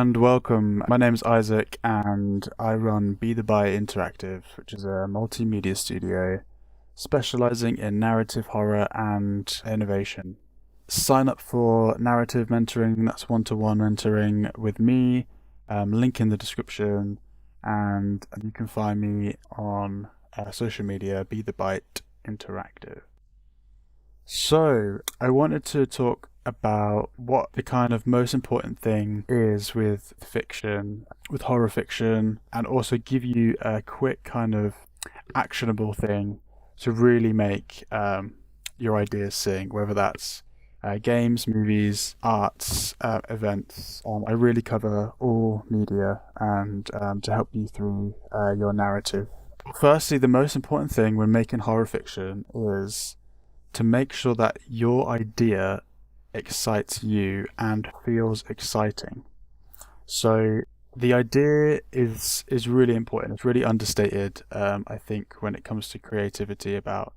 and welcome. My name is Isaac, and I run Be the By Interactive, which is a multimedia studio specializing in narrative horror and innovation. Sign up for narrative mentoring, that's one-to-one mentoring with me, link in the description, and you can find me on social media, Be the Byte Interactive. So, I wanted to talk about what the kind of most important thing is with fiction, with horror fiction, and also give you a quick kind of actionable thing to really make your ideas sing, whether that's games, movies, arts, events. I really cover all media and to help you through your narrative. Firstly, the most important thing when making horror fiction is to make sure that your idea excites you and feels exciting. So the idea is really important. It's really understated, I think, when it comes to creativity about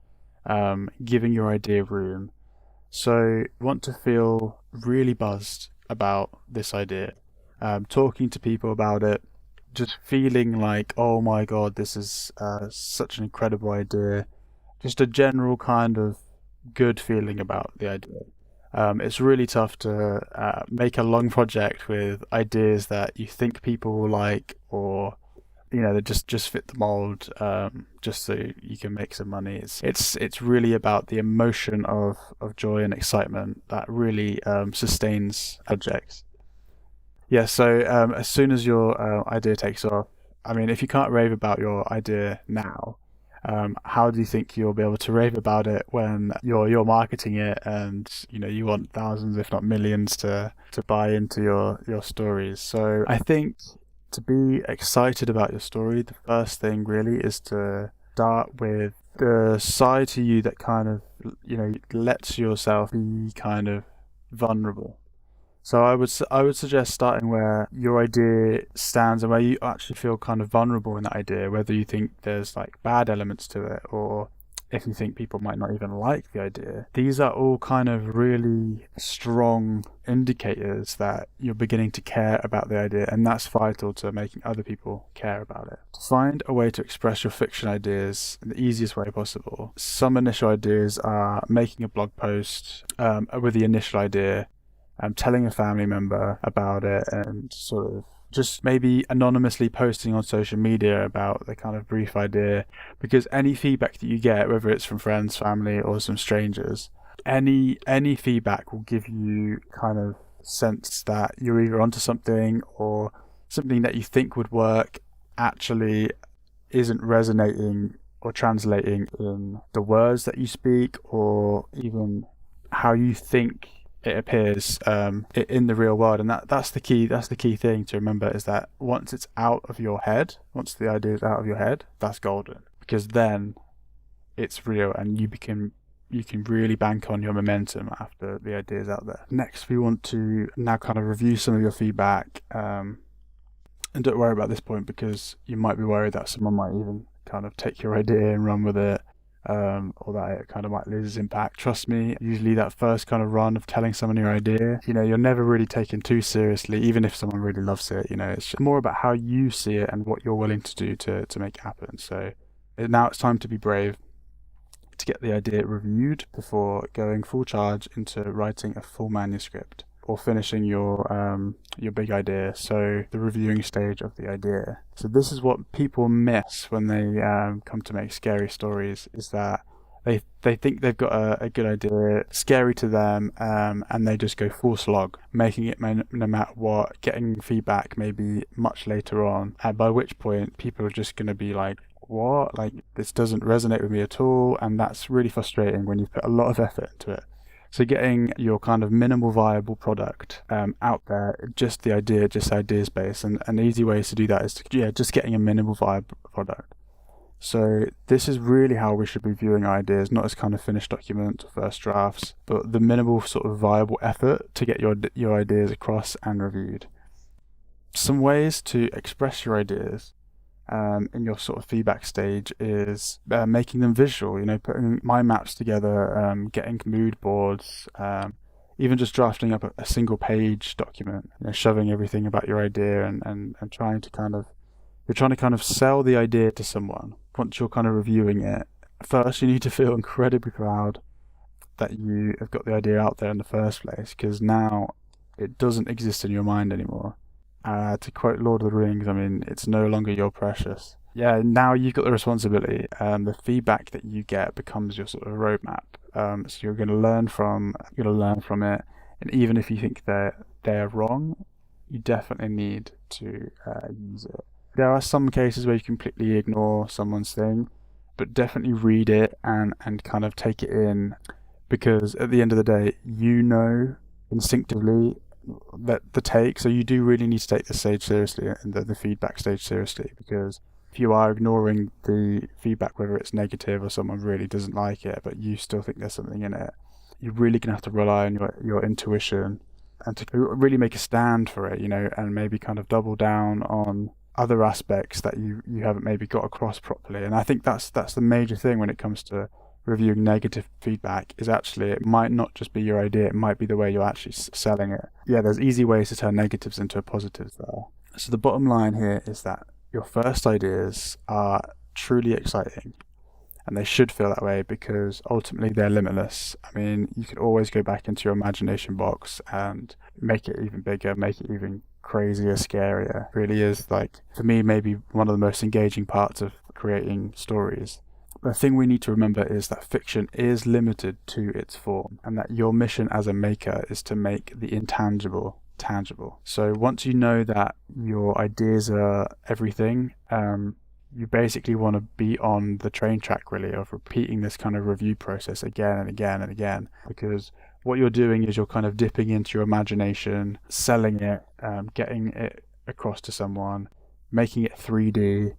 giving your idea room. So you want to feel really buzzed about this idea, talking to people about it, just feeling like, oh my god, this is such an incredible idea. Just a general kind of good feeling about the idea. It's really tough to make a long project with ideas that you think people will like, or that just fit the mold, just so you can make some money. It's really about the emotion of joy and excitement that really sustains projects. Yeah. So as soon as your idea takes off, I mean, if you can't rave about your idea now, how do you think you'll be able to rave about it when you're marketing it, and you want thousands, if not millions, to buy into your stories? So I think to be excited about your story, the first thing really is to start with the side to you that kind of lets yourself be kind of vulnerable. So I would suggest starting where your idea stands and where you actually feel kind of vulnerable in that idea, whether you think there's like bad elements to it, or if you think people might not even like the idea. These are all kind of really strong indicators that you're beginning to care about the idea, and that's vital to making other people care about it. Find a way to express your fiction ideas in the easiest way possible. Some initial ideas are making a blog post with the initial idea, telling a family member about it, and sort of just maybe anonymously posting on social media about the kind of brief idea, because any feedback that you get, whether it's from friends, family, or some strangers, any feedback will give you kind of sense that you're either onto something, or something that you think would work actually isn't resonating or translating in the words that you speak, or even how you think it appears in the real world. And that's the key thing to remember, is that once it's out of your head, once the idea is out of your head, that's golden, because then it's real, and you can really bank on your momentum after the idea is out there. Next, we want to now kind of review some of your feedback, and don't worry about this point, because you might be worried that someone might even kind of take your idea and run with it, or that it kind of might lose its impact. Trust me, usually that first kind of run of telling someone your idea, you're never really taken too seriously, even if someone really loves it. It's just more about how you see it and what you're willing to do to make it happen. So now it's time to be brave, to get the idea reviewed before going full charge into writing a full manuscript or finishing your big idea. So the reviewing stage of the idea. So this is what people miss when they come to make scary stories, is that they think they've got a good idea, scary to them, and they just go full slog, making it no matter what, getting feedback maybe much later on, and by which point people are just going to be like, what? Like, this doesn't resonate with me at all, and that's really frustrating when you've put a lot of effort into it. So getting your kind of minimal viable product out there, just the idea, just ideas based, and an easy way to do that is just getting a minimal viable product. So this is really how we should be viewing ideas, not as kind of finished documents or first drafts, but the minimal sort of viable effort to get your ideas across and reviewed. Some ways to express your ideas in your sort of feedback stage is making them visual, putting mind maps together, getting mood boards, even just drafting up a single page document, shoving everything about your idea and trying to kind of sell the idea to someone. Once you're kind of reviewing it, first you need to feel incredibly proud that you have got the idea out there in the first place, because now it doesn't exist in your mind anymore. To quote Lord of the Rings, I mean, it's no longer your precious. Yeah, now you've got the responsibility. The feedback that you get becomes your sort of roadmap. So you're going to learn from it, and even if you think they're wrong, you definitely need to use it. There are some cases where you completely ignore someone's thing, but definitely read it and kind of take it in, because at the end of the day, you know instinctively that the take, so you do really need to take the stage seriously and the feedback stage seriously, because if you are ignoring the feedback, whether it's negative or someone really doesn't like it, but you still think there's something in it, you're really going to have to rely on your intuition and to really make a stand for it, and maybe kind of double down on other aspects that you haven't maybe got across properly. And I think that's the major thing when it comes to reviewing negative feedback, is actually it might not just be your idea, it might be the way you're actually selling it. Yeah, there's easy ways to turn negatives into positives there. So the bottom line here is that your first ideas are truly exciting, and they should feel that way, because ultimately they're limitless. I mean, you could always go back into your imagination box and make it even bigger, make it even crazier, scarier. It really is, like, for me, maybe one of the most engaging parts of creating stories. The thing we need to remember is that fiction is limited to its form, and that your mission as a maker is to make the intangible tangible. So once you know that your ideas are everything, you basically want to be on the train track, really, of repeating this kind of review process again and again and again, because what you're doing is you're kind of dipping into your imagination, selling it, getting it across to someone, making it 3D,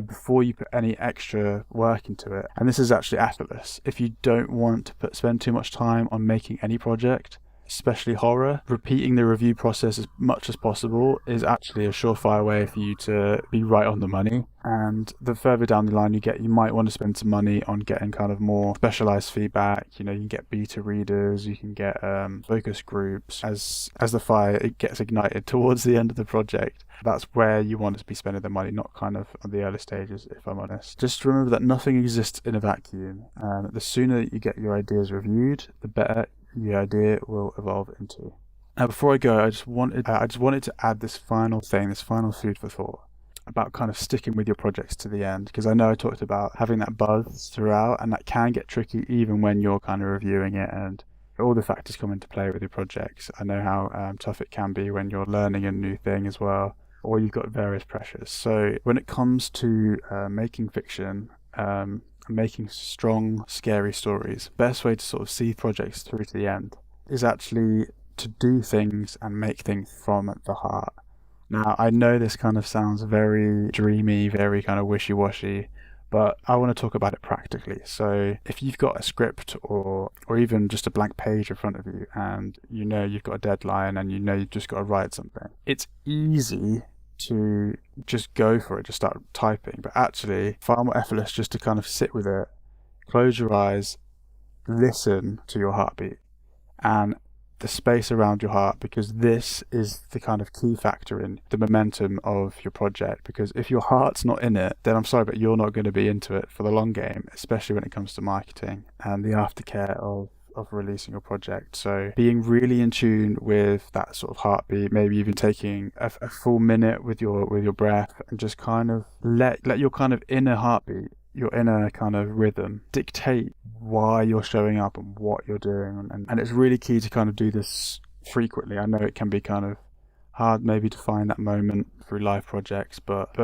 before you put any extra work into it. And this is actually effortless. If you don't want to spend too much time on making any project, especially horror, repeating the review process as much as possible is actually a surefire way for you to be right on the money. And the further down the line you get, you might want to spend some money on getting kind of more specialized feedback. You can get beta readers, you can get focus groups. As the fire it gets ignited towards the end of the project, that's where you want to be spending the money, not kind of on the early stages, if I'm honest. Just remember that nothing exists in a vacuum. The sooner you get your ideas reviewed, the better the idea will evolve into. Now, before I go, I just wanted to add this final food for thought about kind of sticking with your projects to the end, because I know I talked about having that buzz throughout, and that can get tricky even when you're kind of reviewing it and all the factors come into play with your projects. I know how tough it can be when you're learning a new thing as well, or you've got various pressures. So when it comes to making fiction, making strong, scary stories, the best way to sort of see projects through to the end is actually to do things and make things from the heart. Now, I know this kind of sounds very dreamy, very kind of wishy-washy, but I want to talk about it practically. So if you've got a script or even just a blank page in front of you, and you've got a deadline and you've just got to write something, it's easy to just go for it, just start typing, but actually far more effortless just to kind of sit with it, close your eyes, listen to your heartbeat and the space around your heart, because this is the kind of key factor in the momentum of your project. Because if your heart's not in it, then I'm sorry, but you're not going to be into it for the long game, especially when it comes to marketing and the aftercare of releasing your project. So being really in tune with that sort of heartbeat, maybe even taking a full minute with your breath, and just kind of let your kind of inner heartbeat, your inner kind of rhythm dictate why you're showing up and what you're doing. And it's really key to kind of do this frequently. I know it can be kind of hard maybe to find that moment through live projects, but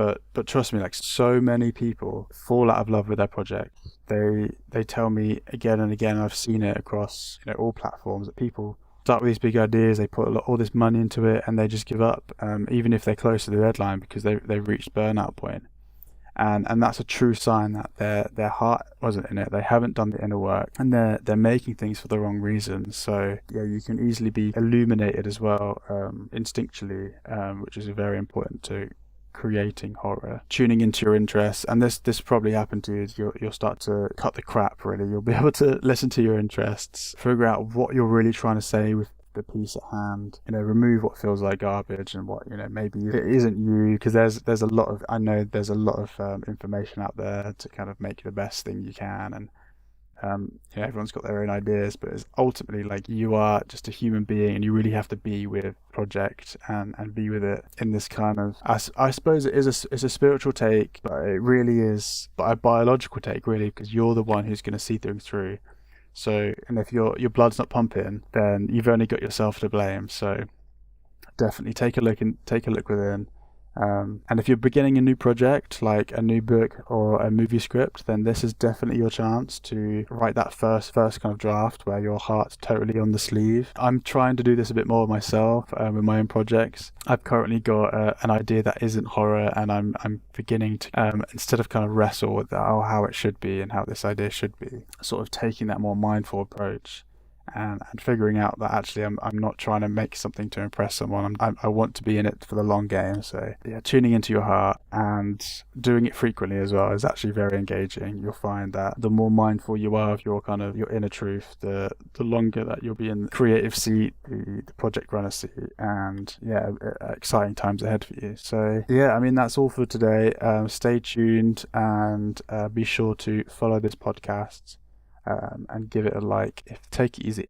trust me, like, so many people fall out of love with their project. They tell me again and again, I've seen it across all platforms, that people start with these big ideas, they put all this money into it, and they just give up, even if they're close to the deadline, because they've reached burnout point. And that's a true sign that their heart wasn't in it. They haven't done the inner work, and they're making things for the wrong reasons. So yeah, you can easily be illuminated as well, instinctually, which is very important to creating horror. Tuning into your interests, and this probably happened to you. You'll start to cut the crap. Really, you'll be able to listen to your interests, figure out what you're really trying to say with the piece at hand. Remove what feels like garbage and what maybe it isn't you, because there's a lot of information out there to kind of make the best thing you can, and everyone's got their own ideas, but it's ultimately like you are just a human being, and you really have to be with project and be with it in this kind of, I suppose it's a spiritual take, but it really is a biological take, really, because you're the one who's going to see things through. So, and if your blood's not pumping, then you've only got yourself to blame. So definitely take a look within. And if you're beginning a new project, like a new book or a movie script, then this is definitely your chance to write that first kind of draft where your heart's totally on the sleeve. I'm trying to do this a bit more myself with my own projects. I've currently got an idea that isn't horror, and I'm beginning to instead of kind of wrestle with how it should be and how this idea should be, sort of taking that more mindful approach. And figuring out that actually I'm not trying to make something to impress someone. I want to be in it for the long game. So yeah, tuning into your heart and doing it frequently as well is actually very engaging. You'll find that the more mindful you are of your inner truth, the longer that you'll be in the creative seat, the project runner seat, and yeah, exciting times ahead for you. So yeah, I mean, that's all for today. Stay tuned and be sure to follow this podcast. And give it a like. Take it easy.